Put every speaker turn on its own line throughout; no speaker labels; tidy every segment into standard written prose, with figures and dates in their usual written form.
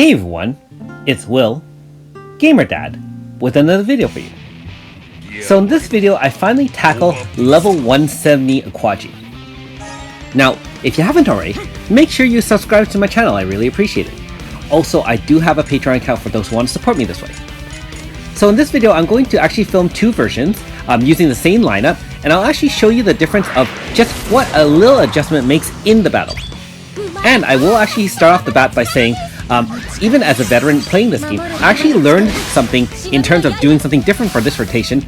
Hey everyone, it's Will, Gamer Dad, with another video for you. So in this video, I finally tackle level 170 Uquaji. Now, if you haven't already, make sure you subscribe to my channel, I really appreciate it. Also, I do have a Patreon account for those who want to support me this way. So in this video, I'm going to actually film two versions using the same lineup, and I'll actually show you the difference of just what a little adjustment makes in the battle. And I will actually start off the bat by saying, even as a veteran playing this game, I actually learned something in terms of doing something different for this rotation.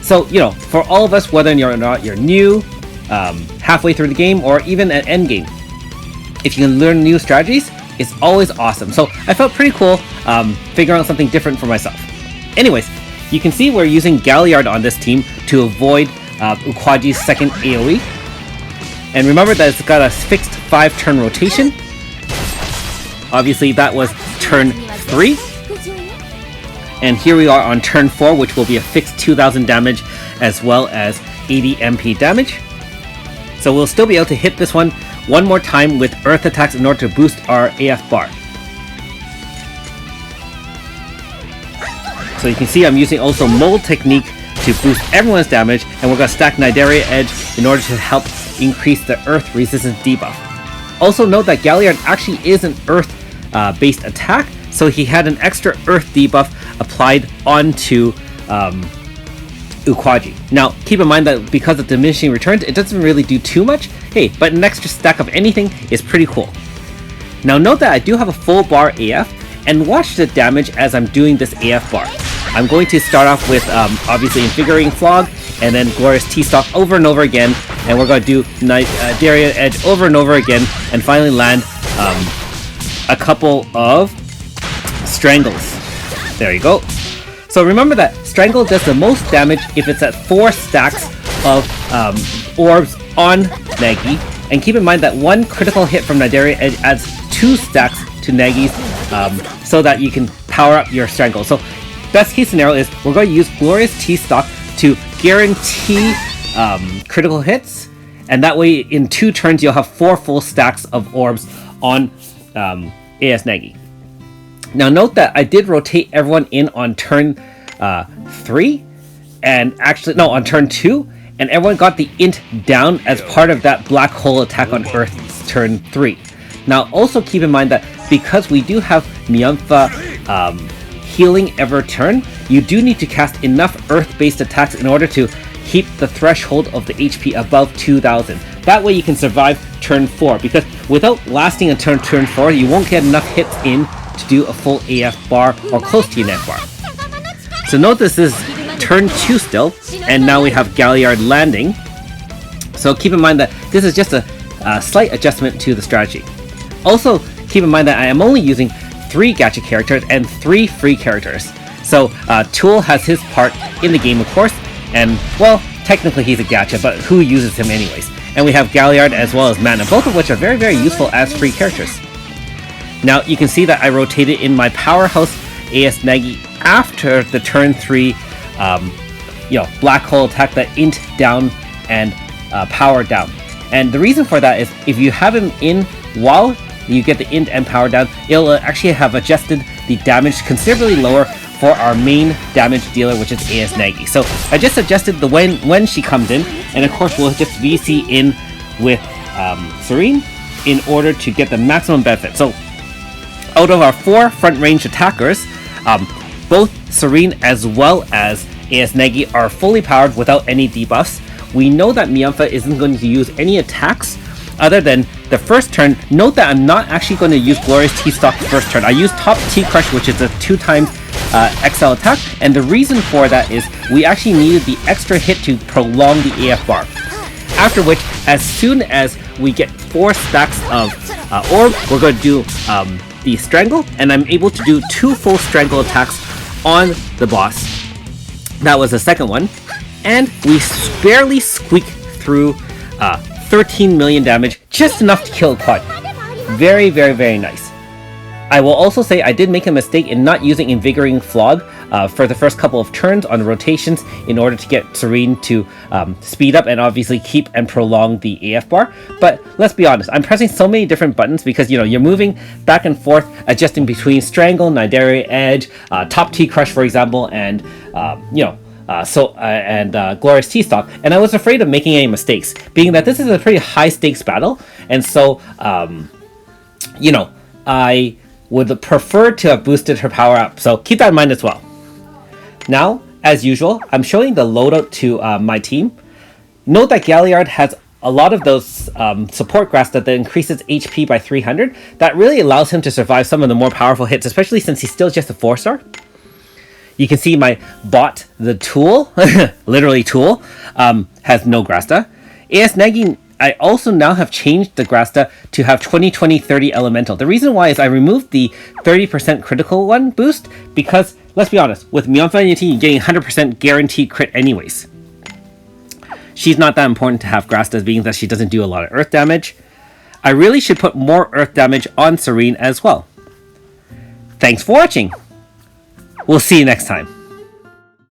So, you know, for all of us, whether or not you're new, halfway through the game, or even at end game, if you can learn new strategies, it's always awesome. So I felt pretty cool figuring out something different for myself. Anyways, you can see we're using Galliard on this team to avoid Uquaji's second AoE. And remember that it's got a fixed 5-turn rotation. Obviously that was turn 3. And here we are on turn 4, which will be a fixed 2000 damage as well as 80 MP damage. So we'll still be able to hit this one more time with earth attacks in order to boost our AF bar. So you can see I'm using also mold technique to boost everyone's damage, and we're going to stack Nidaria Edge in order to help increase the earth resistance debuff. Also note that Galliard actually is an earth based attack, so he had an extra earth debuff applied onto Uquaji. Now keep in mind that because of diminishing returns, it doesn't really do too much, hey, but an extra stack of anything is pretty cool. Now note that I do have a full bar AF, and watch the damage as I'm doing this AF bar. I'm going to start off with obviously Invigorating Flog, and then Glorious T-Stock over and over again, and we're going to do Nidaria Edge over and over again, and finally land a couple of Strangles. There you go. So remember that Strangle does the most damage if it's at 4 stacks of orbs on Nagi, and keep in mind that one critical hit from Nidaria Edge adds 2 stacks to Nagi's, so that you can power up your Strangle. So best case scenario is we're going to use Glorious T-Stock to guarantee critical hits, and that way in 2 turns you'll have 4 full stacks of orbs on AS Nagi. Now note that I did rotate everyone in on turn 3, and actually no, on turn 2, and everyone got the int down as part of that black hole attack on Earth turn 3. Now also keep in mind that because we do have Mianfa healing every turn, you do need to cast enough earth-based attacks in order to keep the threshold of the HP above 2000. That way you can survive turn 4, because without lasting until turn 4, you won't get enough hits in to do a full AF bar or close to an AF bar. So note this is turn 2 still, and now we have Galliard landing. So keep in mind that this is just a slight adjustment to the strategy. Also keep in mind that I am only using 3 gacha characters and 3 free characters. So Tool has his part in the game, of course, and well, technically he's a gacha, but who uses him anyways? And we have Galliard as well as Mana, both of which are very, very useful as free characters. Now you can see that I rotated in my powerhouse AS Nagi after the turn 3 black hole attack, that int down and power down. And the reason for that is if you have him in while you get the int and power down, it'll actually have adjusted the damage considerably lower for our main damage dealer, which is AS Nagi. So I just adjusted the when she comes in, and of course we'll just VC in with Serene in order to get the maximum benefit. So out of our 4 front range attackers, both Serene as well as AS Nagi are fully powered without any debuffs. We know that Mianfa isn't going to use any attacks other than the first turn. Note that I'm not actually going to use Glorious T-Stock first turn. I used Top T-Crush, which is a 2 times XL attack, and the reason for that is we actually needed the extra hit to prolong the AF bar. After which, as soon as we get 4 stacks of orb, we're going to do the Strangle, and I'm able to do 2 full Strangle attacks on the boss. That was the second one, and we barely squeaked through 13 million damage, just enough to kill Uquaji. Very, very, very nice. I will also say I did make a mistake in not using Invigorating Flog for the first couple of turns on rotations in order to get Serene to speed up and obviously keep and prolong the AF bar. But let's be honest, I'm pressing so many different buttons because, you know, you're moving back and forth, adjusting between Strangle, Nidari Edge, Top T Crush, for example, and, Glorious T-Stock, and I was afraid of making any mistakes, being that this is a pretty high stakes battle, and so, I would prefer to have boosted her power up, so keep that in mind as well. Now, as usual, I'm showing the loadout to my team. Note that Galliard has a lot of those support grass that increases HP by 300. That really allows him to survive some of the more powerful hits, especially since he's still just a 4-star. You can see my bot, the tool, literally tool, has no Grasta. AS Nagi, I also now have changed the Grasta to have 20-20-30 elemental. The reason why is I removed the 30% critical one boost because, let's be honest, with Myeonfa on your team, you're getting 100% guaranteed crit anyways. She's not that important to have Grasta, being that she doesn't do a lot of earth damage. I really should put more earth damage on Serene as well. Thanks for watching! We'll see you next time.